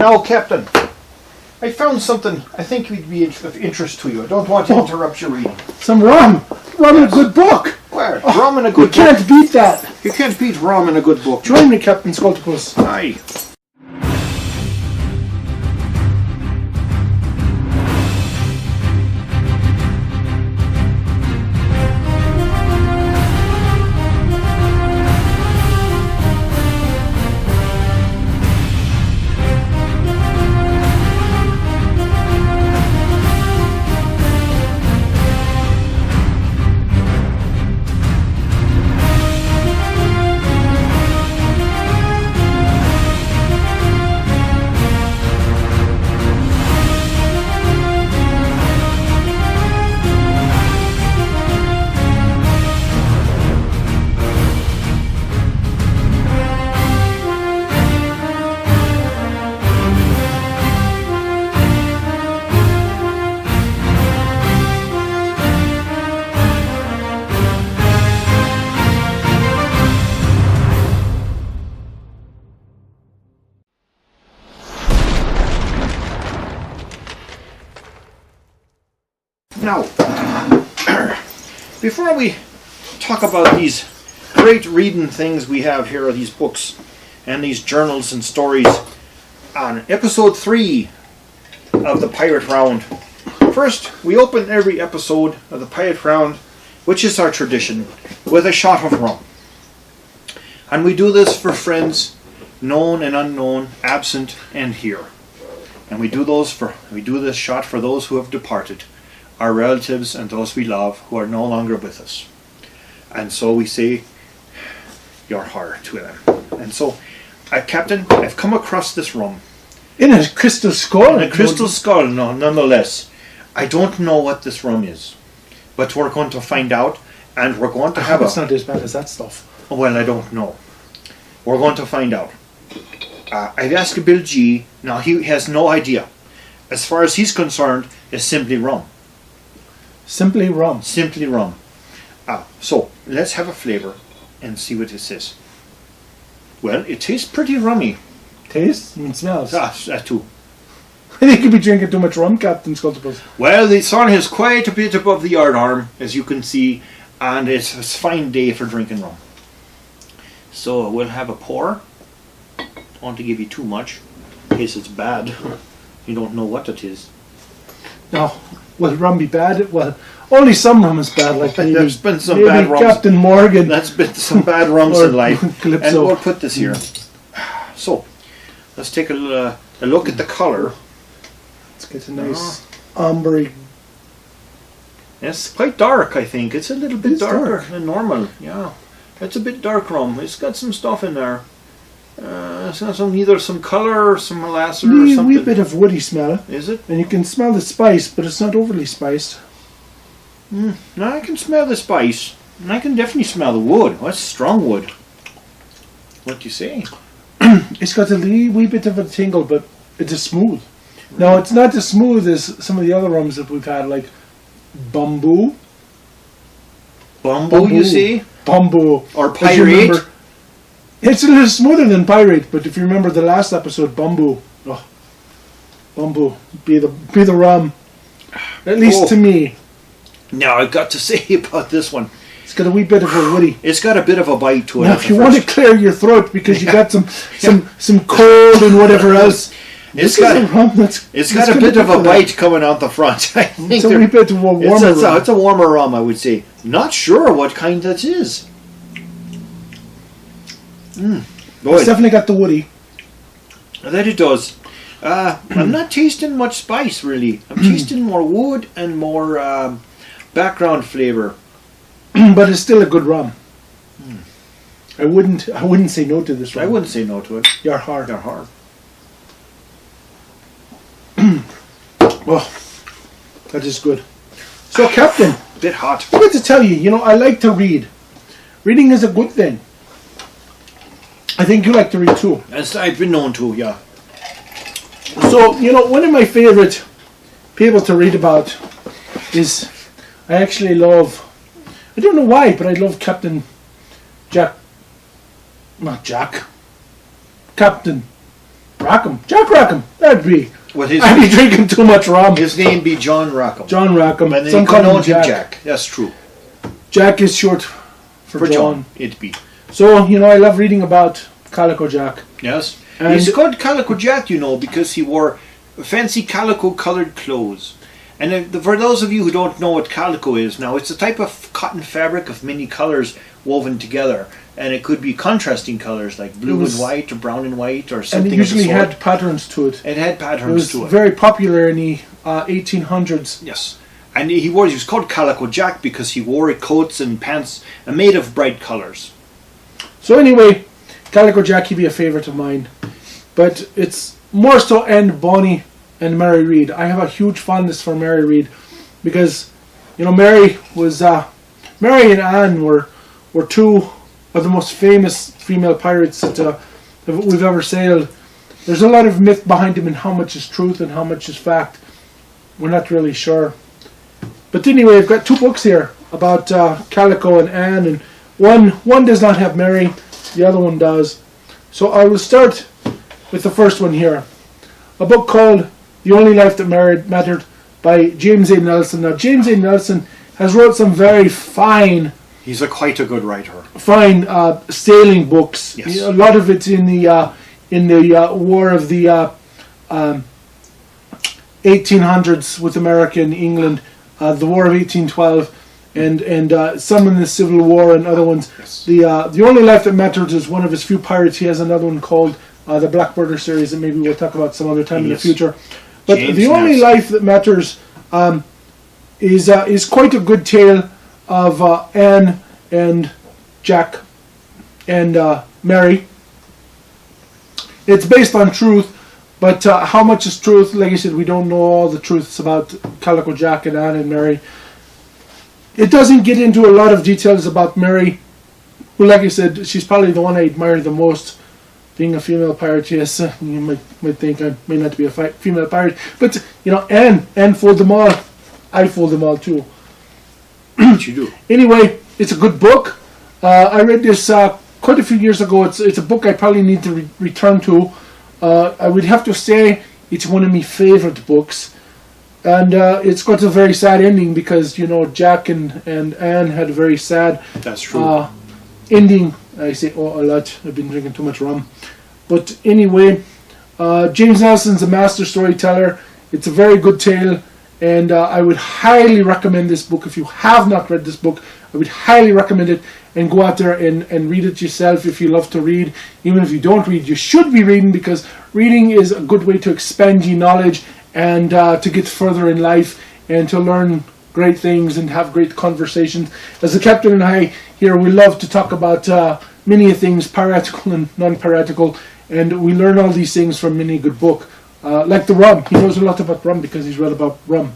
Now, Captain, I found something I think would be of interest to you. I don't want to interrupt your reading. Some rum. Rum in a good book. Where? Rum in a good book. You can't beat that. You can't beat rum in a good book. Join me, Captain Sculptopus. Aye. Now, before we talk about these great reading things we have here, are these books and these journals and stories on episode 3 of the Pirate Round. First, we open every episode of the Pirate Round, which is our tradition, with a shot of rum. And we do this for friends, known and unknown, absent and here. And we do this shot for those who have departed, our relatives and those we love who are no longer with us. And so we say your heart to them. And so, Captain, I've come across this rum. In a crystal skull? In a crystal skull, no, nonetheless. I don't know what this rum is. But we're going to find out, and we're going to have It's not as bad as that stuff. Well, I don't know. We're going to find out. I've asked Bill G. Now, he has no idea. As far as he's concerned, it's simply rum. Simply rum. Simply rum. So, let's have a flavour and see what it says. Well, it tastes pretty rummy. Taste? I mean, smells. That too. I think you'd be drinking too much rum, Captain Sculptopus. Well, the sun is quite a bit above the yard arm, as you can see, and it's a fine day for drinking rum. So, we'll have a pour. Don't want to give you too much, in case it's bad. You don't know what it is. No. Will rum be bad? Well, only some rum is bad. Like there's been some bad rums. Captain Morgan. That's been some bad rums in life. Calypso. And we'll put this here. So, let's take a look at the colour. Let's get a nice ombre. It's quite dark, I think. It's a little bit darker dark. than normal. Yeah, it's a bit dark rum. It's got some stuff in there. It's got either some colour or some molasses or something. A wee bit of woody smell. Is it? And you can smell the spice, but it's not overly spiced. No, I can smell the spice. And I can definitely smell the wood. That's strong wood. What do you say? It's got a wee bit of a tingle, but it is smooth. Right. Now, it's not as smooth as some of the other rums that we've had, like Bamboo. Bamboo, you see? Bamboo. Or Pyrate. It's a little smoother than Pyrate, but if you remember the last episode, Bamboo. Oh, Bamboo. Be the rum. At least to me. Now, I've got to say about this one. It's got a wee bit of a woody. It's got a bit of a bite to it. Now, if you want to clear your throat because you got some cold and whatever else, it's got a bit of a bite coming out the front. I think it's a wee bit of a warmer rum. It's a warmer rum, I would say. Not sure what kind that is. It's definitely got the woody. That it does. I'm not tasting much spice, really. I'm tasting more wood and more background flavour. But it's still a good rum. I wouldn't say no to this rum. I wouldn't say no to it. You're hard. You're hard. Well, that is good. So, Captain, bit hot. I got to tell you, I like to read. Reading is a good thing. I think you like to read too. As I've been known to, yeah. So, one of my favourite people to read about is, I actually love, I don't know why, but I love Captain Rackham. Jack Rackham. That'd be. With his, I'd be drinking too much rum. his name be John Rackham. John Rackham. And then Some you call can know him him Jack. Jack. That's true. Jack is short for John. It'd be. So, I love reading about Calico Jack. Yes. And He's called Calico Jack, because he wore fancy calico-coloured clothes. And for those of you who don't know what calico is, now it's a type of cotton fabric of many colours woven together. And it could be contrasting colours like blue and white or brown and white or something and it usually of the sort. had patterns to it. It had patterns to It was it. very popular in the 1800s. Yes. And he was called Calico Jack because he wore coats and pants made of bright colours. So anyway, Calico Jack, he'd be a favourite of mine. But it's more so Anne Bonny and Mary Read. I have a huge fondness for Mary Read because, Mary and Anne were two of the most famous female pirates that we've ever sailed. There's a lot of myth behind them and how much is truth and how much is fact. We're not really sure. But anyway, I've got two books here about Calico and Anne, and one does not have Mary, the other one does. So I will start with the first one here. A book called The Only Life That Mattered by James A. Nelson. Now, James A. Nelson has wrote some very fine He's quite a good writer. Sailing books. Yes. A lot of it's in the war of the 1800s with America and England, the War of 1812, and some in the Civil War and other ones. Yes. The Only Life That Mattered is one of his few pirates. He has another one called the Blackbirder series that maybe we'll talk about some other time in the future. But James The Only Nelson. Life That Matters is quite a good tale of Anne and Jack and Mary. It's based on truth, but how much is truth? Like I said, we don't know all the truths about Calico Jack and Anne and Mary. It doesn't get into a lot of details about Mary, who, like I said, she's probably the one I admire the most. Being a female pirate, yes, you might think I may not be a female pirate, but Anne fooled them all. I fooled them all too. What you do? Anyway, it's a good book. I read this quite a few years ago. It's a book I probably need to return to. I would have to say it's one of my favourite books. And it's got a very sad ending because, Jack and Anne had a very sad That's true. ending. I say, a lot. I've been drinking too much rum. But anyway, James Nelson's a master storyteller. It's a very good tale. And I would highly recommend this book. If you have not read this book, I would highly recommend it. And go out there and read it yourself if you love to read. Even if you don't read, you should be reading, because reading is a good way to expand your knowledge and to get further in life and to learn great things and have great conversations. As the captain and I here, we love to talk about many things, piratical and non-piratical. And we learn all these things from many good book. Like the rum. He knows a lot about rum because he's read about rum.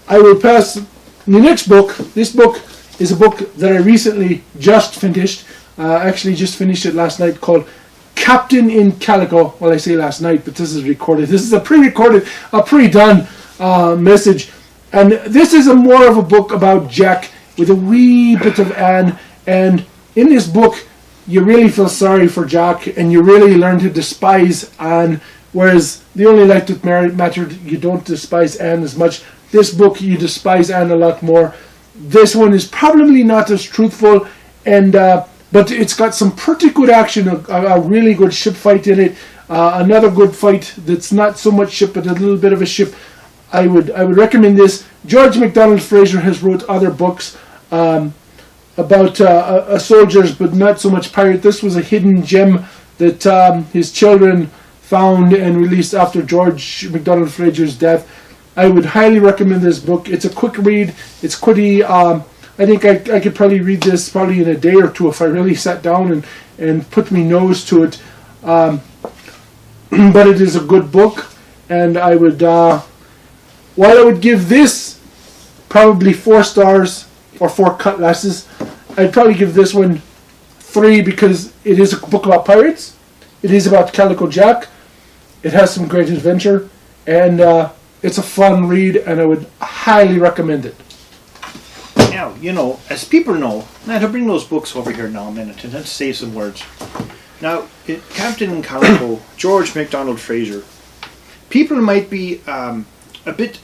I will pass the next book. This book is a book that I recently just finished. Actually just finished it last night, called Captain in Calico. Well, I say last night, but this is recorded. This is a pre-recorded, a pre-done message. And this is more of a book about Jack with a wee bit of Anne. And in this book, you really feel sorry for Jack and you really learn to despise Anne. Whereas The Only Life That Mattered, you don't despise Anne as much. This book, you despise Anne a lot more. This one is probably not as truthful, and but it's got some pretty good action, a really good ship fight in it. Another good fight that's not so much ship, but a little bit of a ship. I would recommend this. George McDonald Frasier has wrote other books about soldiers, but not so much pirate. This was a hidden gem that his children found and released after George McDonald Frasier's death. I would highly recommend this book. It's a quick read. It's quitty. I think I could probably read this probably in a day or two if I really sat down and put my nose to it. But it is a good book, and I would, while I would give this probably 4 stars or 4 cutlasses, I'd probably give this one 3 because it is a book about pirates. It is about Calico Jack. It has some great adventure, and it's a fun read, and I would highly recommend it. Now, as people know, now to bring those books over here now a minute and let's say some words. Now, Captain Calico, George McDonald Frasier. People might be a bit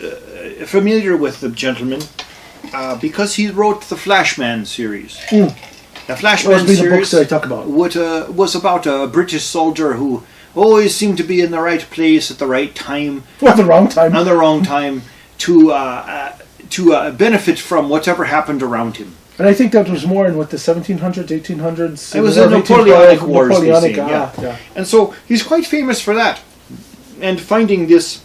familiar with the gentleman because he wrote the Flashman series. The Flashman Those series the books that I talk about. was about a British soldier who always seemed to be in the right place at the right time. At the wrong time. At the wrong time to benefit from whatever happened around him. And I think that was more in what, the 1700s, 1800s? It was the Napoleonic Wars. Napoleonic, yeah. And so he's quite famous for that. And finding this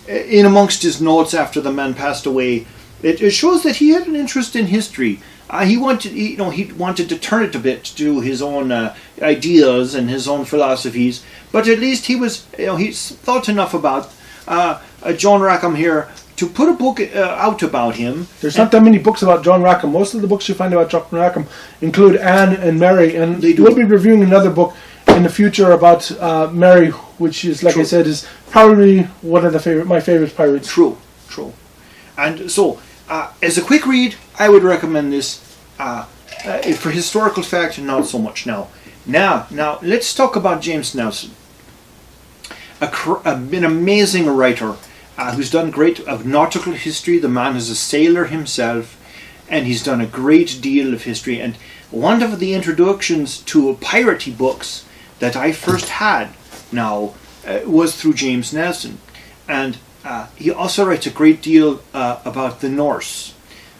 in amongst his notes after the man passed away, it shows that he had an interest in history. He wanted to turn it a bit to his own ideas and his own philosophies. But at least he's thought enough about John Rackham here to put a book out about him. There's not that many books about John Rackham. Most of the books you find about John Rackham include Anne and Mary, and we'll be reviewing another book in the future about Mary, which is, like I said, is probably one of my favorite pirates. True. And so, as a quick read, I would recommend this. For historical fact, not so much now. Now, let's talk about James Nelson, an amazing writer. Who's done great of nautical history. The man is a sailor himself, and he's done a great deal of history. And one of the introductions to piratey books that I first had was through James Nelson. And he also writes a great deal about the Norse,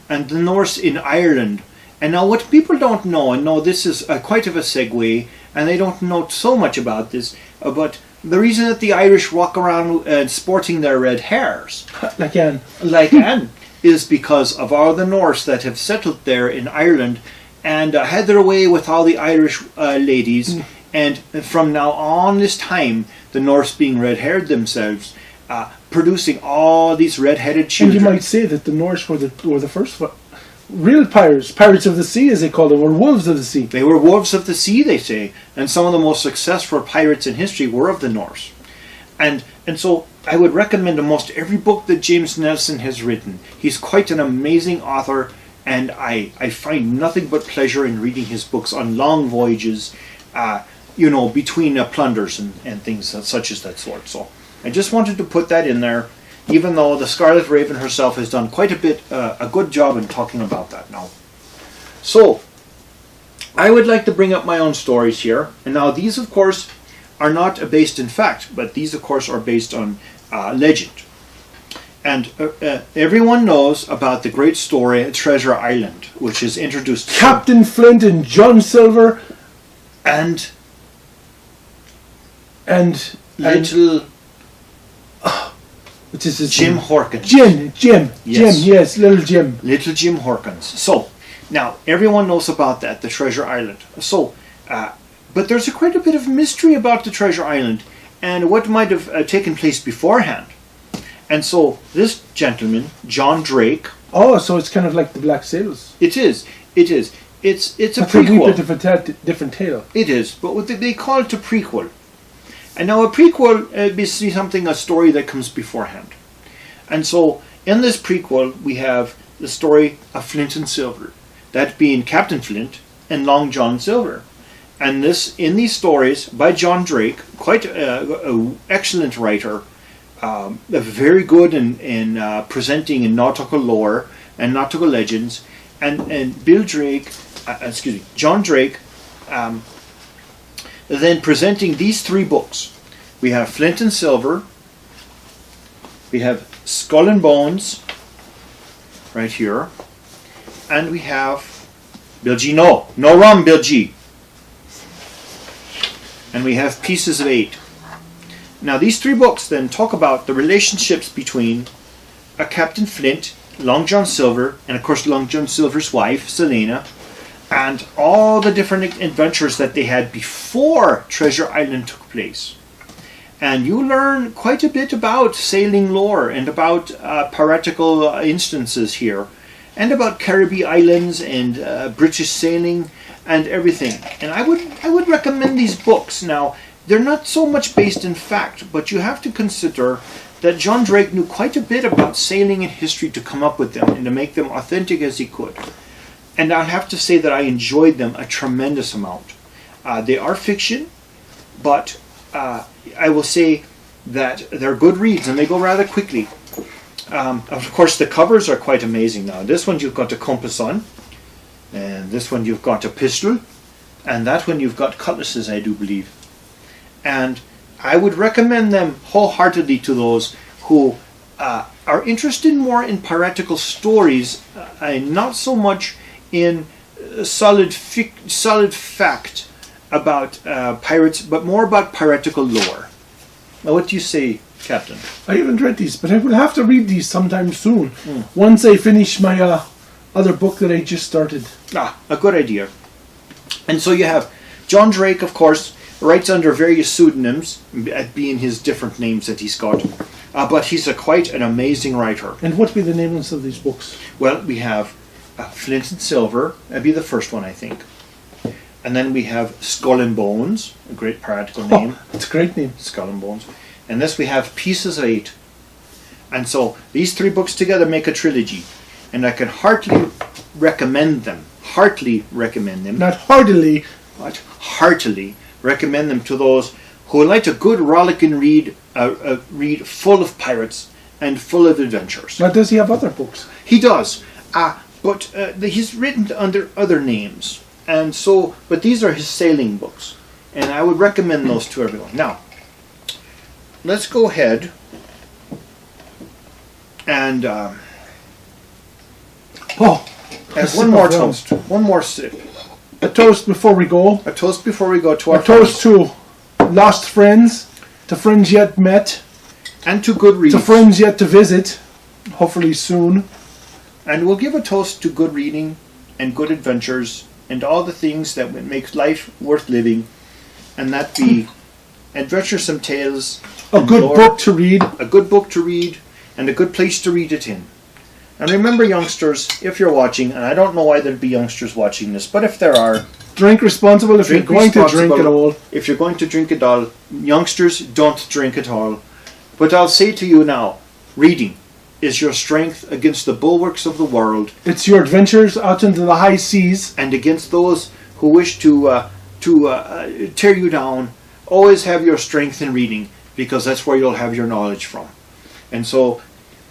and the Norse in Ireland. And now what people don't know, and know this is quite of a segue, and they don't know so much about this, but the reason that the Irish walk around sporting their red hairs, like Anne, is because of all the Norse that have settled there in Ireland and had their way with all the Irish ladies. And from now on this time, the Norse being red-haired themselves, producing all these red-headed children. And you might say that the Norse were the first real pirates of the sea, as they call them, were wolves of the sea. They were wolves of the sea, they say, and some of the most successful pirates in history were of the Norse. And so I would recommend almost every book that James Nelson has written. He's quite an amazing author, and I find nothing but pleasure in reading his books on long voyages, between plunders and things such as that sort. So I just wanted to put that in there, even though the Scarlet Raven herself has done quite a good job in talking about that now. So, I would like to bring up my own stories here. And now these, of course, are not based in fact, but these, of course, are based on legend. And everyone knows about the great story Treasure Island, which is introduced... Captain Flint and John Silver and little... Which is his Jim name? Horkins. Jim, yes, little Jim. Little Jim Horkins. So, now, everyone knows about that, the Treasure Island. So, but there's quite a bit of mystery about the Treasure Island and what might have taken place beforehand. And so, this gentleman, John Drake... Oh, so it's kind of like the Black Sails. It is. It's a prequel. It's a bit of a different tale. It is, but what they call it a prequel. And now a prequel is basically a story that comes beforehand. And so in this prequel we have the story of Flint and Silver, that being Captain Flint and Long John Silver. And in these stories by John Drake, quite an excellent writer, very good in presenting in nautical lore and nautical legends, and John Drake then presenting these three books. We have Flint and Silver, we have Skull and Bones, right here, and we have Bill G. No rum, Bill G. And we have Pieces of Eight. Now these three books then talk about the relationships between a Captain Flint, Long John Silver, and of course Long John Silver's wife, Selena, and all the different adventures that they had before Treasure Island took place. And you learn quite a bit about sailing lore and about piratical instances here, and about Caribbean islands and British sailing and everything. And I would recommend these books. Now, they're not so much based in fact, but you have to consider that John Drake knew quite a bit about sailing and history to come up with them and to make them authentic as he could. And I'll have to say that I enjoyed them a tremendous amount. They are fiction, but I will say that they're good reads and they go rather quickly. Of course, the covers are quite amazing now. This one you've got a compass on, and this one you've got a pistol, and that one you've got cutlasses, I do believe. And I would recommend them wholeheartedly to those who are interested more in piratical stories, and not so much in solid fact about pirates, but more about piratical lore. Now, what do you say, Captain? I haven't read these, but I will have to read these sometime soon. Once I finish my other book that I just started. A good idea. And so you have John Drake, of course, writes under various pseudonyms, being his different names that he's got. But he's quite an amazing writer. And what would be the names of these books? Well, we have Flint and Silver. That'd be the first one, I think. And then we have Skull and Bones, a great piratical name. It's a great name. Skull and Bones. And this we have Pieces of Eight. And so these three books together make a trilogy. And I can heartily recommend them. Heartily recommend them. Not heartily. But heartily recommend them to those who like a good rollicking read full of pirates and full of adventures. Now, does he have other books? He does. But he's written under other names. And so, but these are his sailing books. And I would recommend those to everyone. Now, let's go ahead and have one more toast. One more sip. A toast before we go. A toast before we go to our A toast to lost friends, to friends yet met, and to good reading. to friends yet to visit, hopefully soon. And we'll give a toast to good reading and good adventures and all the things that would make life worth living, and that be adventuresome tales, A good book to read. a good book to read, and a good place to read it in. And remember, youngsters, if you're watching, and I don't know why there'd be youngsters watching this, but if there are, Drink responsible if you're going to drink at all. If you're going to drink at all, youngsters, don't drink at all. But I'll say to you now, reading is your strength against the bulwarks of the world. It's your adventures out into the high seas. And against those who wish to tear you down. Always have your strength in reading, because that's where you'll have your knowledge from. And so,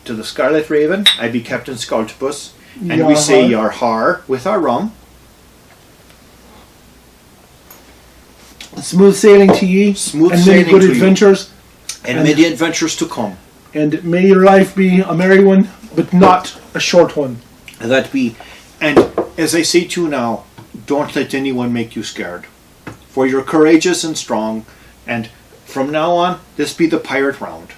to the Scarlet Raven, I be Captain Sculptopus, and we say yar har with our rum. Smooth sailing to ye. Smooth and sailing many good to you. adventures. And many adventures to come. And may your life be a merry one, but not a short one. And as I say to you now, don't let anyone make you scared. For you're courageous and strong, and from now on, this be the Pirate Round.